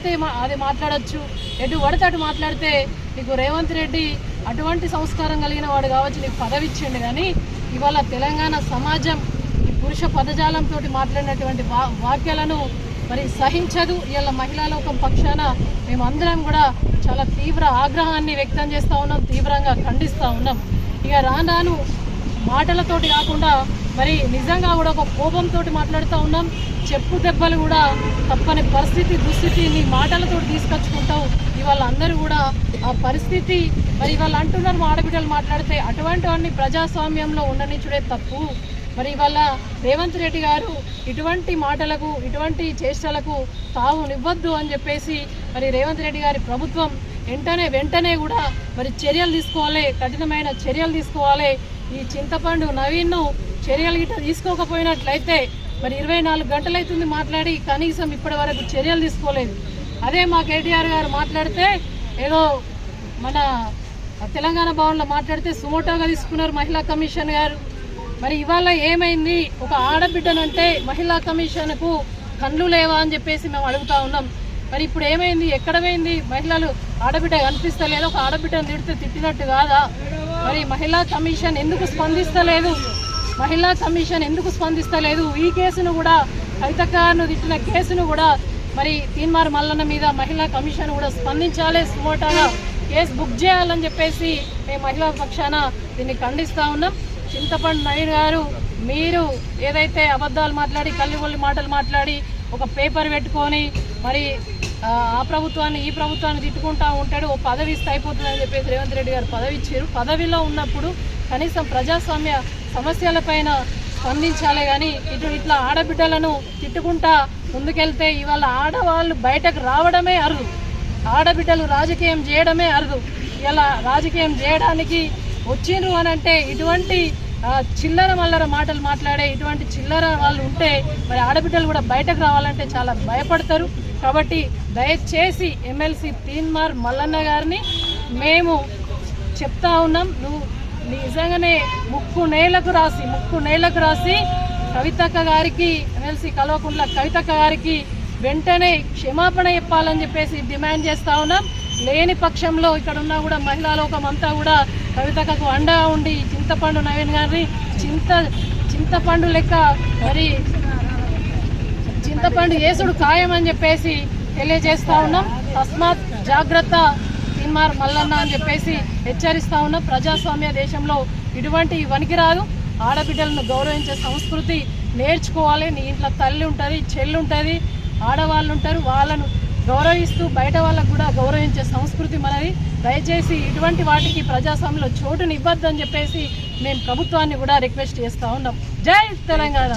అది మాట్లాడచ్చు, ఎటు పడితే అటు మాట్లాడితే నీకు రేవంత్ రెడ్డి అటువంటి సంస్కారం కలిగిన వాడు కావచ్చు, నీకు పదవి ఇచ్చిండు. కానీ ఇవాళ తెలంగాణ సమాజం ఈ పురుష పదజాలంతో మాట్లాడినటువంటి వాక్యాలను మరి సహించదు. ఇవాళ మహిళా లోకం పక్షాన మేమందరం కూడా చాలా తీవ్ర ఆగ్రహాన్ని వ్యక్తం చేస్తూ ఉన్నాం, తీవ్రంగా ఖండిస్తూ ఉన్నాం. ఇక రాను మాటలతోటి కాకుండా మరి నిజంగా కూడా ఒక కోపంతో మాట్లాడుతూ ఉన్నాం. చెప్పు దెబ్బలు కూడా తప్పని పరిస్థితి, దుస్థితిని మాటలతో తీసుకొచ్చుకుంటావు. ఇవాళ అందరూ కూడా ఆ పరిస్థితి మరి ఇవాళ అంటున్నారు, మా ఆడబిడ్డలు మాట్లాడితే అటువంటివన్నీ ప్రజాస్వామ్యంలో ఉండనిచ్చుడే తప్పు. మరి ఇవాళ రేవంత్ రెడ్డి గారు ఇటువంటి మాటలకు, ఇటువంటి చేష్టలకు తావునివ్వద్దు అని చెప్పేసి మరి రేవంత్ రెడ్డి గారి ప్రభుత్వం వెంటనే కూడా మరి చర్యలు తీసుకోవాలి, కఠినమైన చర్యలు తీసుకోవాలి. ఈ చింతపండు నవీన్ను చర్యలు గిట్ట తీసుకోకపోయినట్లయితే మరి 24 గంటలైతుంది మాట్లాడి, కనీసం ఇప్పటి వరకు చర్యలు తీసుకోలేదు. అదే మా కేటీఆర్ గారు మాట్లాడితే ఏదో మన తెలంగాణ భవన్లో మాట్లాడితే సుమోటోగా తీసుకున్నారు మహిళా కమిషన్ గారు. మరి ఇవాళ ఏమైంది? ఒక ఆడబిడ్డనంటే మహిళా కమిషన్కు కళ్ళు లేవా అని చెప్పేసి మేము అడుగుతా ఉన్నాం. మరి ఇప్పుడు ఏమైంది? ఎక్కడ పోయింది? మహిళలు ఆడబిడ్డ కనిపిస్తలేదు. ఒక ఆడబిడ్డను తిడితే తిట్టినట్టు కాదా? మరి మహిళా కమిషన్ ఎందుకు స్పందిస్తలేదు? ఈ కేసును కూడా, కవితక్కను తిట్టిన కేసును కూడా మరి తీన్మార్ మల్లన్న మీద మహిళా కమిషన్ కూడా స్పందించాలి, సుమోటాగా కేసు బుక్ చేయాలని చెప్పేసి మేము మహిళా పక్షాన దీన్ని ఖండిస్తూ ఉన్నాం. చింతపండు నవీన్ గారు, మీరు ఏదైతే అబద్ధాలు మాట్లాడి, కల్లిబొల్లి మాటలు మాట్లాడి ఒక పేపర్ పెట్టుకొని మరి ఆ ప్రభుత్వాన్ని ఈ ప్రభుత్వాన్ని తిట్టుకుంటూ ఉంటాడు, ఓ పదవి ఇస్తే అయిపోతుందని చెప్పేసి రేవంత్ రెడ్డి గారు పదవి ఇచ్చారు. పదవిలో ఉన్నప్పుడు కనీసం ప్రజాస్వామ్య సమస్యలపైన స్పందించాలి. కానీ ఇట్లా ఆడబిడ్డలను తిట్టుకుంటా ముందుకెళ్తే ఇవాళ ఆడవాళ్ళు బయటకు రావడమే అరుదు, ఆడబిడ్డలు రాజకీయం చేయడమే అరుదు. ఇలా రాజకీయం చేయడానికి వచ్చిండ్రు అని అంటే ఇటువంటి చిల్లర మల్లర మాటలు మాట్లాడే ఇటువంటి చిల్లర వాళ్ళు ఉంటే మరి ఆడబిడ్డలు కూడా బయటకు రావాలంటే చాలా భయపడతారు. కాబట్టి దయచేసి ఎమ్మెల్సీ తీన్మార్ మల్లన్న గారిని మేము చెప్తా ఉన్నాం, నువ్వు నిజంగానే ముక్కు నేలకు రాసి కవితక్క గారికి, ఎమ్మెల్సీ కల్వకుంట్ల కవితక్క గారికి వెంటనే క్షమాపణ చెప్పాలని చెప్పేసి డిమాండ్ చేస్తూ ఉన్నాం. లేని పక్షంలో ఇక్కడ ఉన్నా కూడా మహిళా లోకం అంతా కూడా కవితక్కకు అండగా ఉండి చింతపండు నవీన్ గారిని చింతపండు లెక్క మరి చింతపండు యేసుడు ఖాయం అని చెప్పేసి తెలియజేస్తూ ఉన్నాం. తస్మాత్ జాగ్రత్త తీన్మార్ మల్లన్న అని చెప్పేసి హెచ్చరిస్తూ ఉన్నాం. ప్రజాస్వామ్య దేశంలో ఇటువంటి వనికిరాదు. ఆడబిడ్డలను గౌరవించే సంస్కృతి నేర్చుకోవాలి. నీ ఇంట్లో తల్లి ఉంటుంది, చెల్లి ఉంటుంది, ఆడవాళ్ళు ఉంటారు, వాళ్ళను గౌరవిస్తూ బయట వాళ్ళకు కూడా గౌరవించే సంస్కృతి మనది. దయచేసి ఇటువంటి వాటికి ప్రజాస్వామ్యంలో చోటునివ్వద్దని చెప్పేసి మేము ప్రభుత్వాన్ని కూడా రిక్వెస్ట్ చేస్తూ ఉన్నాం. జై తెలంగాణ.